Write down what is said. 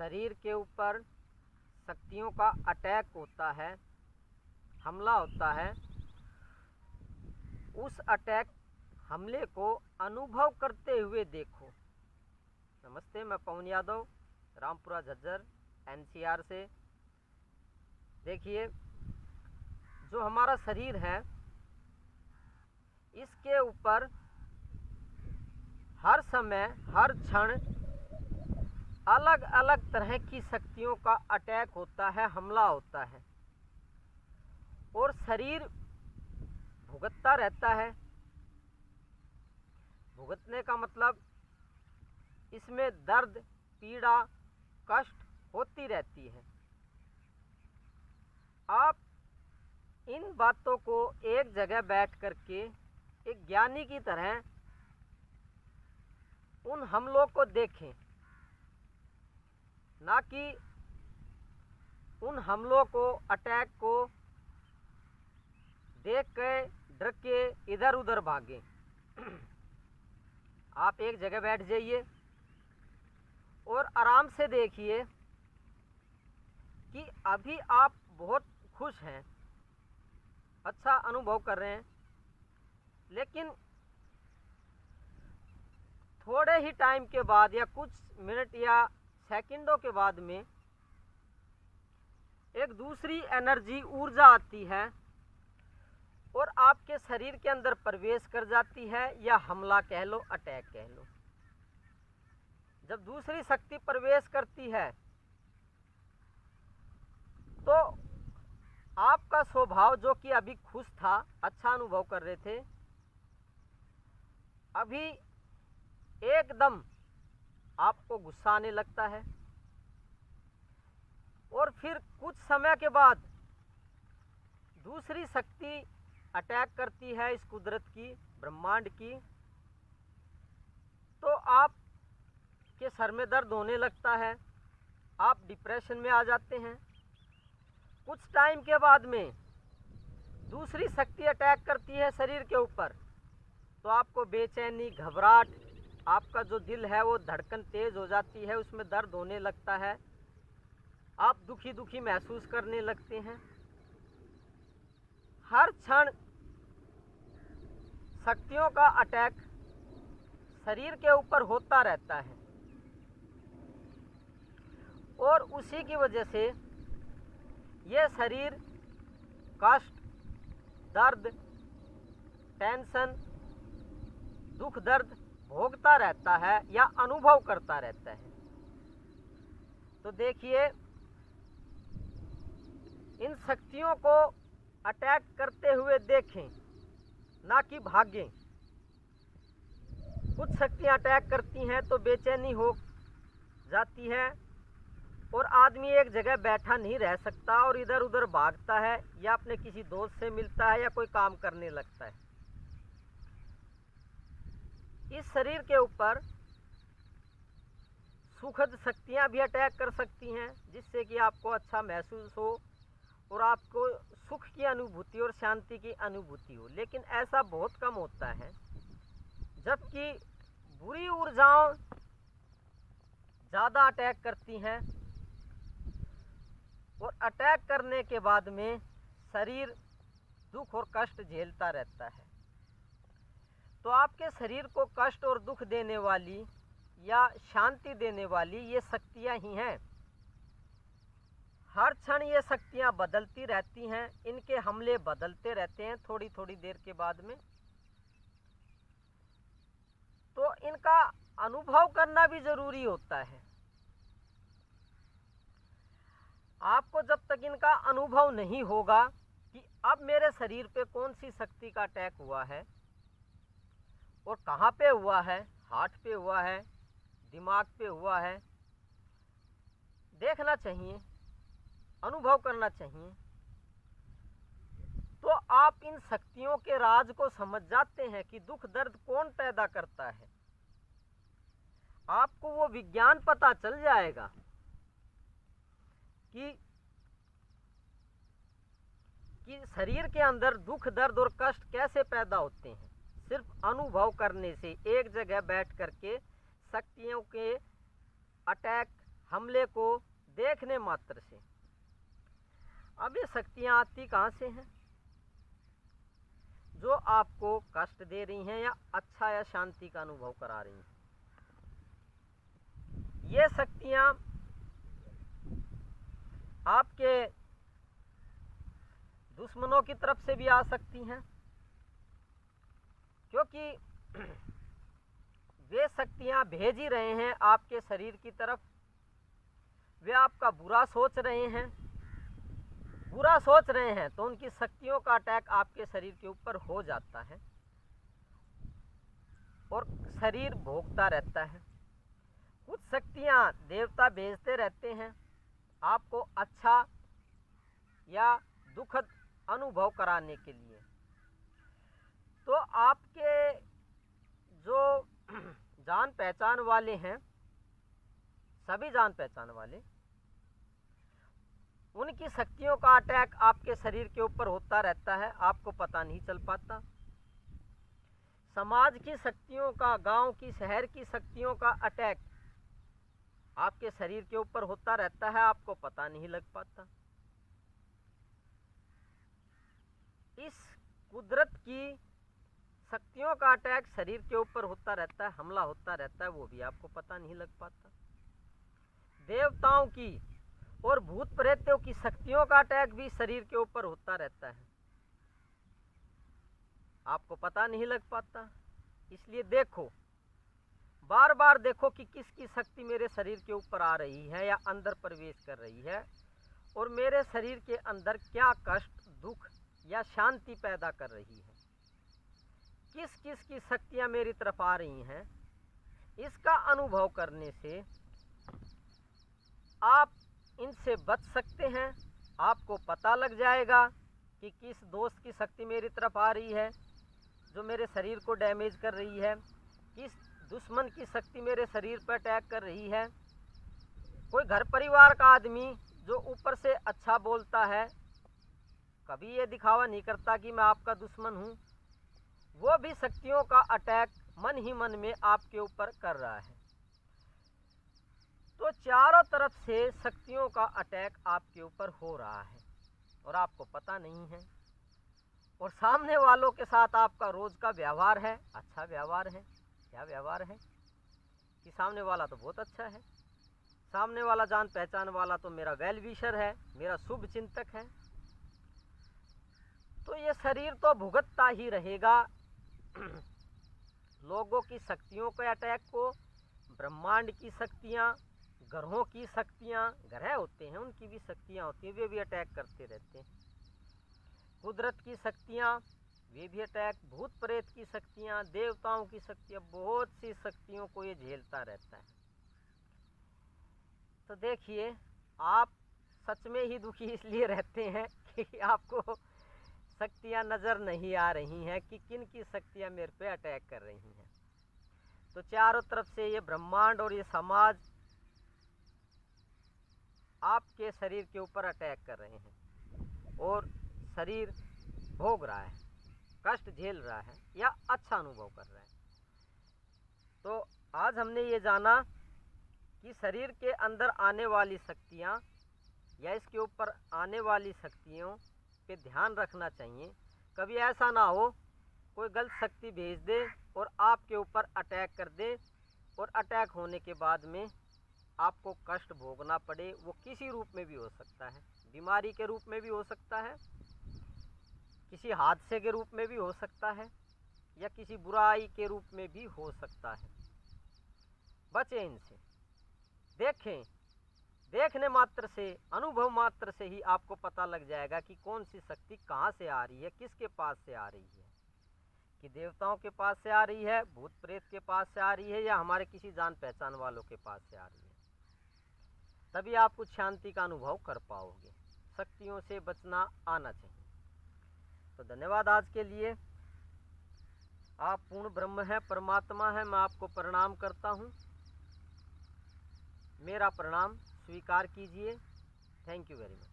शरीर के ऊपर शक्तियों का अटैक होता है, हमला होता है, उस अटैक हमले को अनुभव करते हुए देखो। नमस्ते, मैं पवन यादव, रामपुरा झज्जर एनसीआर से। देखिए, जो हमारा शरीर है इसके ऊपर हर समय हर क्षण अलग अलग तरह की शक्तियों का अटैक होता है, हमला होता है और शरीर भुगतता रहता है। भुगतने का मतलब इसमें दर्द, पीड़ा, कष्ट होती रहती है। आप इन बातों को एक जगह बैठ करके एक ज्ञानी की तरह उन हमलों को देखें, ना कि उन हमलों को, अटैक को देख के डर के इधर उधर भागें। आप एक जगह बैठ जाइए और आराम से देखिए कि अभी आप बहुत खुश हैं, अच्छा अनुभव कर रहे हैं, लेकिन थोड़े ही टाइम के बाद या कुछ मिनट या सेकंडों के बाद में एक दूसरी एनर्जी, ऊर्जा आती है और आपके शरीर के अंदर प्रवेश कर जाती है, या हमला कह लो, अटैक कह लो। जब दूसरी शक्ति प्रवेश करती है तो आपका स्वभाव, जो कि अभी खुश था, अच्छा अनुभव कर रहे थे, अभी एकदम आपको गुस्सा आने लगता है और फिर कुछ समय के बाद दूसरी शक्ति अटैक करती है इस कुदरत की, ब्रह्मांड की, तो आपके सर में दर्द होने लगता है, आप डिप्रेशन में आ जाते हैं। कुछ टाइम के बाद में दूसरी शक्ति अटैक करती है शरीर के ऊपर, तो आपको बेचैनी, घबराहट, आपका जो दिल है वो धड़कन तेज हो जाती है, उसमें दर्द होने लगता है, आप दुखी दुखी महसूस करने लगते हैं। हर क्षण शक्तियों का अटैक शरीर के ऊपर होता रहता है और उसी की वजह से ये शरीर कष्ट, दर्द, टेंशन, दुख दर्द भोगता रहता है या अनुभव करता रहता है। तो देखिए, इन शक्तियों को अटैक करते हुए देखें, ना कि भागें। कुछ शक्तियां अटैक करती हैं तो बेचैनी हो जाती है और आदमी एक जगह बैठा नहीं रह सकता और इधर उधर भागता है, या अपने किसी दोस्त से मिलता है या कोई काम करने लगता है। इस शरीर के ऊपर सुखद शक्तियां भी अटैक कर सकती हैं, जिससे कि आपको अच्छा महसूस हो और आपको सुख की अनुभूति और शांति की अनुभूति हो। लेकिन ऐसा बहुत कम होता है, जबकि बुरी ऊर्जाओं ज़्यादा अटैक करती हैं और अटैक करने के बाद में शरीर दुख और कष्ट झेलता रहता है। तो आपके शरीर को कष्ट और दुख देने वाली या शांति देने वाली ये शक्तियां ही हैं। हर क्षण ये शक्तियां बदलती रहती हैं, इनके हमले बदलते रहते हैं थोड़ी थोड़ी देर के बाद में। तो इनका अनुभव करना भी जरूरी होता है। आपको जब तक इनका अनुभव नहीं होगा कि अब मेरे शरीर पे कौन सी शक्ति का अटैक हुआ है और कहाँ पे हुआ है, हार्ट पे हुआ है, दिमाग पे हुआ है, देखना चाहिए, अनुभव करना चाहिए, तो आप इन शक्तियों के राज को समझ जाते हैं कि दुख दर्द कौन पैदा करता है। आपको वो विज्ञान पता चल जाएगा कि शरीर के अंदर दुख दर्द और कष्ट कैसे पैदा होते हैं। सिर्फ अनुभव करने से, एक जगह बैठ करके शक्तियों के अटैक, हमले को देखने मात्र से। अब ये शक्तियाँ आती कहाँ से हैं? जो आपको कष्ट दे रही हैं या अच्छा या शांति का अनुभव करा रही हैं। ये शक्तियाँ आपके दुश्मनों की तरफ से भी आ सकती हैं, क्योंकि वे शक्तियाँ भेज ही रहे हैं आपके शरीर की तरफ। वे आपका बुरा सोच रहे हैं, तो उनकी शक्तियों का अटैक आपके शरीर के ऊपर हो जाता है और शरीर भोगता रहता है। कुछ शक्तियाँ देवता भेजते रहते हैं आपको अच्छा या दुखद अनुभव कराने के लिए। तो आपके जो जान पहचान वाले हैं, सभी जान पहचान वाले, उनकी शक्तियों का अटैक आपके शरीर के ऊपर होता रहता है, आपको पता नहीं चल पाता। समाज की शक्तियों का, गांव की, शहर की शक्तियों का अटैक आपके शरीर के ऊपर होता रहता है, आपको पता नहीं लग पाता। इस कुदरत की शक्तियों का अटैक शरीर के ऊपर होता रहता है, हमला होता रहता है, वो भी आपको पता नहीं लग पाता। देवताओं की और भूत प्रेतों की शक्तियों का अटैक भी शरीर के ऊपर होता रहता है, आपको पता नहीं लग पाता। इसलिए देखो, बार बार देखो कि किसकी शक्ति मेरे शरीर के ऊपर आ रही है या अंदर प्रवेश कर रही है, और मेरे शरीर के अंदर क्या कष्ट, दुख या शांति पैदा कर रही है। किस किस की शक्तियाँ मेरी तरफ आ रही हैं, इसका अनुभव करने से आप इनसे बच सकते हैं। आपको पता लग जाएगा कि किस दोस्त की शक्ति मेरी तरफ आ रही है जो मेरे शरीर को डैमेज कर रही है, किस दुश्मन की शक्ति मेरे शरीर पर अटैक कर रही है। कोई घर परिवार का आदमी जो ऊपर से अच्छा बोलता है, कभी ये दिखावा नहीं करता कि मैं आपका दुश्मन हूँ, वो भी शक्तियों का अटैक मन ही मन में आपके ऊपर कर रहा है। तो चारों तरफ से शक्तियों का अटैक आपके ऊपर हो रहा है और आपको पता नहीं है। और सामने वालों के साथ आपका रोज का व्यवहार है, अच्छा व्यवहार है। क्या व्यवहार है कि सामने वाला तो बहुत अच्छा है, सामने वाला जान पहचान वाला तो मेरा वेल विशर है, मेरा शुभ चिंतक है। तो ये शरीर तो भुगतता ही रहेगा लोगों की शक्तियों के अटैक को। ब्रह्मांड की शक्तियाँ, ग्रहों की शक्तियाँ, ग्रह होते हैं उनकी भी शक्तियाँ होती हैं, वे भी अटैक करते रहते हैं। कुदरत की शक्तियाँ, वे भी अटैक, भूत प्रेत की शक्तियाँ, देवताओं की शक्तियाँ, बहुत सी शक्तियों को ये झेलता रहता है। तो देखिए, आप सच में ही दुखी इसलिए रहते हैं कि आपको शक्तियाँ नज़र नहीं आ रही हैं कि किन की शक्तियाँ मेरे पे अटैक कर रही हैं। तो चारों तरफ से ये ब्रह्मांड और ये समाज आपके शरीर के ऊपर अटैक कर रहे हैं और शरीर भोग रहा है, कष्ट झेल रहा है या अच्छा अनुभव कर रहा है। तो आज हमने ये जाना कि शरीर के अंदर आने वाली शक्तियाँ या इसके ऊपर आने वाली शक्तियों पे ध्यान रखना चाहिए। कभी ऐसा ना हो कोई गलत शक्ति भेज दे और आपके ऊपर अटैक कर दे, और अटैक होने के बाद में आपको कष्ट भोगना पड़े। वो किसी रूप में भी हो सकता है, बीमारी के रूप में भी हो सकता है, किसी हादसे के रूप में भी हो सकता है, या किसी बुराई के रूप में भी हो सकता है। बचें इनसे। देखें, देखने मात्र से, अनुभव मात्र से ही आपको पता लग जाएगा कि कौन सी शक्ति कहाँ से आ रही है, किसके पास से आ रही है, कि देवताओं के पास से आ रही है, भूत प्रेत के पास से आ रही है, या हमारे किसी जान पहचान वालों के पास से आ रही है। तभी आप कुछ शांति का अनुभव कर पाओगे। शक्तियों से बचना आना चाहिए। तो धन्यवाद आज के लिए। आप पूर्ण ब्रह्म है, परमात्मा है। मैं आपको प्रणाम करता हूँ, मेरा प्रणाम स्वीकार कीजिए। Thank you very much.